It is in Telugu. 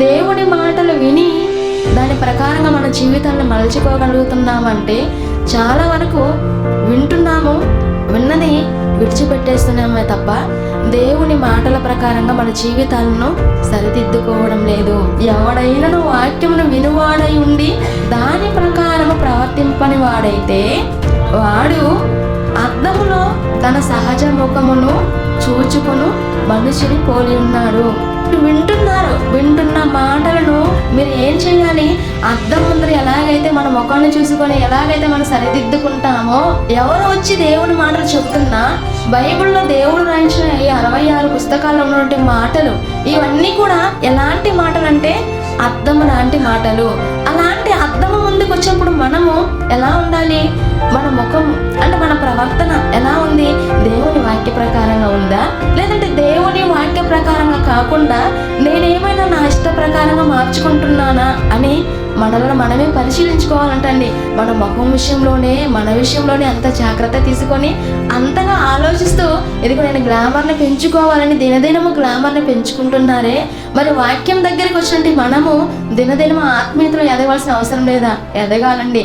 దేవుని మాటలు విని దాని ప్రకారంగా మన జీవితాన్ని మలుచుకోగలుగుతున్నామంటే చాలా వరకు వింటున్నాము, విన్నది విడిచిపెట్టేస్తున్నామే తప్ప దేవుని మాటల ప్రకారంగా మన జీవితాలను సరిదిద్దుకోవడం లేదు. ఎవడైనా వాక్యమును వినువాడై ఉండి దాని ప్రకారము ప్రవర్తింపని వాడైతే వాడు అద్దములో తన సహజ ముఖమును చూచుకును మనిషిని పోలి ఉన్నాడు. వింటున్న మాటలను మీరు ఏం చేయాలి? అద్దం ముందర ఎలాగైతే మన ముఖాన్ని చూసుకొని ఎలాగైతే మనం సరిదిద్దుకుంటామో, ఎవరు వచ్చి దేవుని మాటలు చెప్తున్నా బైబిల్లో దేవుడు రాయించిన ఈ 66 పుస్తకాల్లో ఉన్నటువంటి మాటలు ఇవన్నీ కూడా ఎలాంటి మాటలు అంటే అద్దం లాంటి మాటలు. అలాంటి అద్దము ముందుకు వచ్చినప్పుడు మనము ఎలా ఉండాలి? మన ముఖం అంటే మన ప్రవర్తన ఎలా ఉంది? దేవుని వాక్య ప్రకారంగా ఉందా, లేదంటే దేవుని వాక్య ప్రకారంగా కాకుండా నేనేమైనా నా ఇష్ట ప్రకారంగా మార్చుకుంటున్నానా అని మనల్ని మనమే పరిశీలించుకోవాలంటండి. మన ముఖం విషయంలోనే మన విషయంలోనే అంత జాగ్రత్త తీసుకొని అంతగా ఆలోచిస్తూ ఇదిగో నేను గ్లామర్ని పెంచుకోవాలని దినదినము గ్లామర్ని పెంచుకుంటున్నారే, మరి వాక్యం దగ్గరికి వచ్చినట్టు మనము దినదినము ఆత్మీయతలో ఎదగవలసిన అవసరం లేదా? ఎదగాలండి.